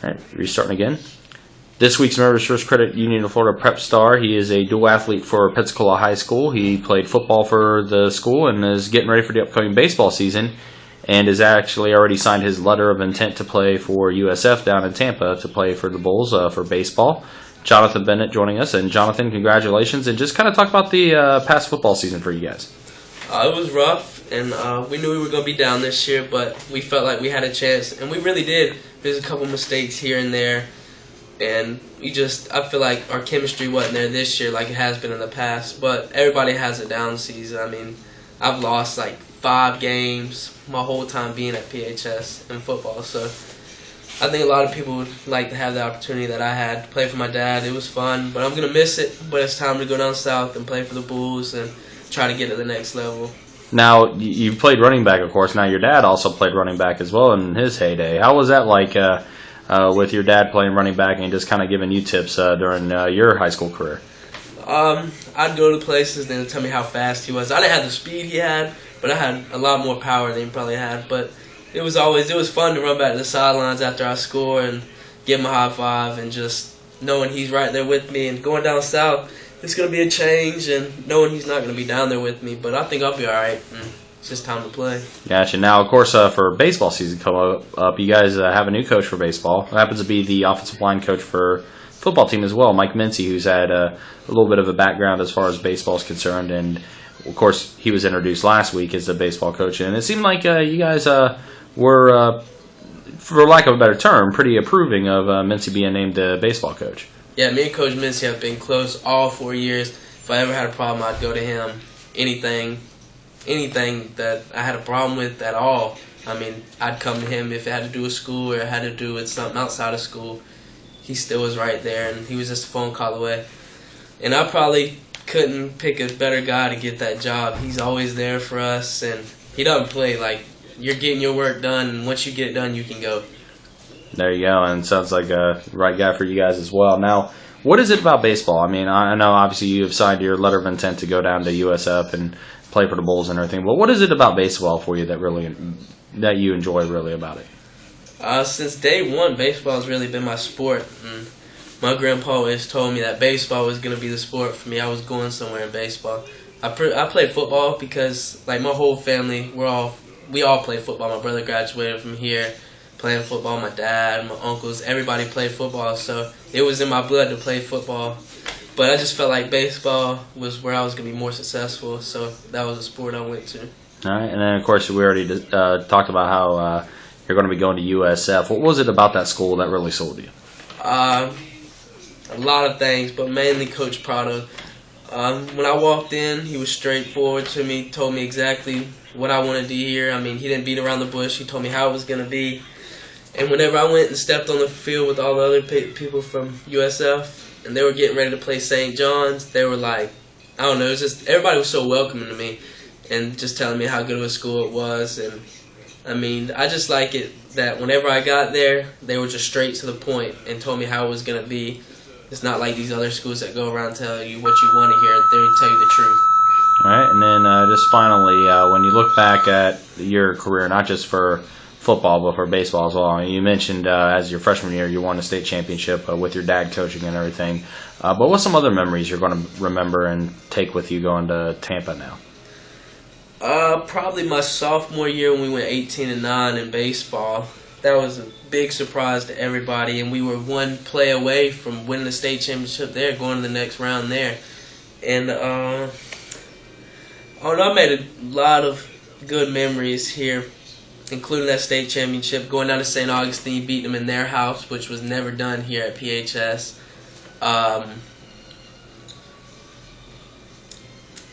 All right, restarting again. This week's Members First Credit Union of Florida Prep Star. He is a dual athlete for Pensacola High School. He played football for the school and is getting ready for the upcoming baseball season, and has actually already signed his letter of intent to play for USF down in Tampa to play for the Bulls for baseball. Jonathan Bennett joining us. And Jonathan, congratulations. And just kind of talk about the past football season for you guys. It was rough, and we knew we were going to be down this year, but we felt like we had a chance, and we really did. There's a couple mistakes here and there, and I feel like our chemistry wasn't there this year like it has been in the past, but everybody has a down season. I mean, I've lost like 5 games my whole time being at PHS in football, so I think a lot of people would like to have the opportunity that I had to play for my dad. It was fun, but I'm going to miss it, but it's time to go down south and play for the Bulls and try to get to the next level. Now, you played running back, of course. Now, your dad also played running back as well in his heyday. How was that like with your dad playing running back and just kind of giving you tips during your high school career? I'd go to places and they'd tell me how fast he was. I didn't have the speed he had, but I had a lot more power than he probably had. But it was fun to run back to the sidelines after I score and give him a high five, and just knowing he's right there with me. And going down south, it's going to be a change, and knowing he's not going to be down there with me, but I think I'll be all right. It's just time to play. Gotcha. Now, of course, for baseball season coming up, you guys have a new coach for baseball. Who happens to be the offensive line coach for football team as well, Mike Mincy, who's had a little bit of a background as far as baseball is concerned. And, of course, he was introduced last week as the baseball coach. And it seemed like you guys were, for lack of a better term, pretty approving of Mincy being named the baseball coach. Yeah, me and Coach Mincy have been close all 4 years. If I ever had a problem, I'd go to him. Anything that I had a problem with at all, I mean, I'd come to him if it had to do with school or it had to do with something outside of school. He still was right there, and he was just a phone call away. And I probably couldn't pick a better guy to get that job. He's always there for us, and he doesn't play. Like, you're getting your work done, and once you get it done, you can go. There you go, and sounds like a right guy for you guys as well. Now, what is it about baseball? I mean, I know obviously you have signed your letter of intent to go down to USF and play for the Bulls and everything, but what is it about baseball for you that you enjoy really about it? Since day one, baseball has really been my sport. And my grandpa always told me that baseball was going to be the sport for me. I was going somewhere in baseball. I played football because, like, my whole family, we all played football. My brother graduated from here playing football. My dad, my uncles, everybody played football. So it was in my blood to play football. But I just felt like baseball was where I was going to be more successful. So that was a sport I went to. All right, and then, of course, we already talked about how you're going to be going to USF. What was it about that school that really sold you? A lot of things, but mainly Coach Prado. When I walked in, he was straightforward to me, told me exactly what I wanted to hear. I mean, he didn't beat around the bush. He told me how it was going to be. And whenever I went and stepped on the field with all the other people from USF, and they were getting ready to play St. John's, they were like, I don't know, it was just, everybody was so welcoming to me and just telling me how good of a school it was. And I mean, I just like it that whenever I got there, they were just straight to the point and told me how it was going to be. It's not like these other schools that go around telling you what you want to hear. They tell you the truth. All right, and then just finally, when you look back at your career, not just for football but for baseball as well, you mentioned as your freshman year you won a state championship with your dad coaching and everything. But what's some other memories you're going to remember and take with you going to Tampa now? Probably my sophomore year when we went 18-9 in baseball. That was a big surprise to everybody, and we were one play away from winning the state championship there, going to the next round there. And I made a lot of good memories here, including that state championship, going down to St. Augustine, beating them in their house, which was never done here at PHS.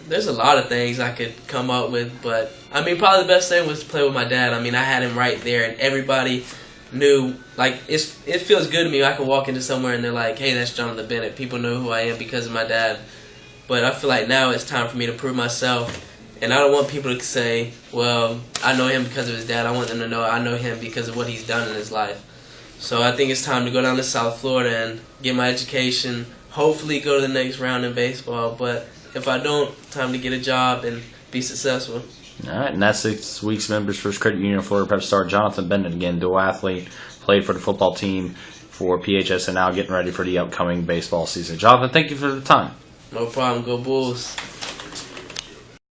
There's a lot of things I could come up with, but I mean, probably the best thing was to play with my dad. I mean, I had him right there, and everybody knew. Like, it feels good to me. I can walk into somewhere and they're like, "Hey, that's Jonathan Bennett." People know who I am because of my dad. But I feel like now it's time for me to prove myself, and I don't want people to say, "Well, I know him because of his dad." I want them to know I know him because of what he's done in his life. So I think it's time to go down to South Florida and get my education. Hopefully, go to the next round in baseball, but if I don't, time to get a job and be successful. All right, and that's this week's Members First Credit Union Florida Prep Star Jonathan Bennett. Again, dual athlete, played for the football team for PHS and now getting ready for the upcoming baseball season. Jonathan, thank you for the time. No problem. Go Bulls.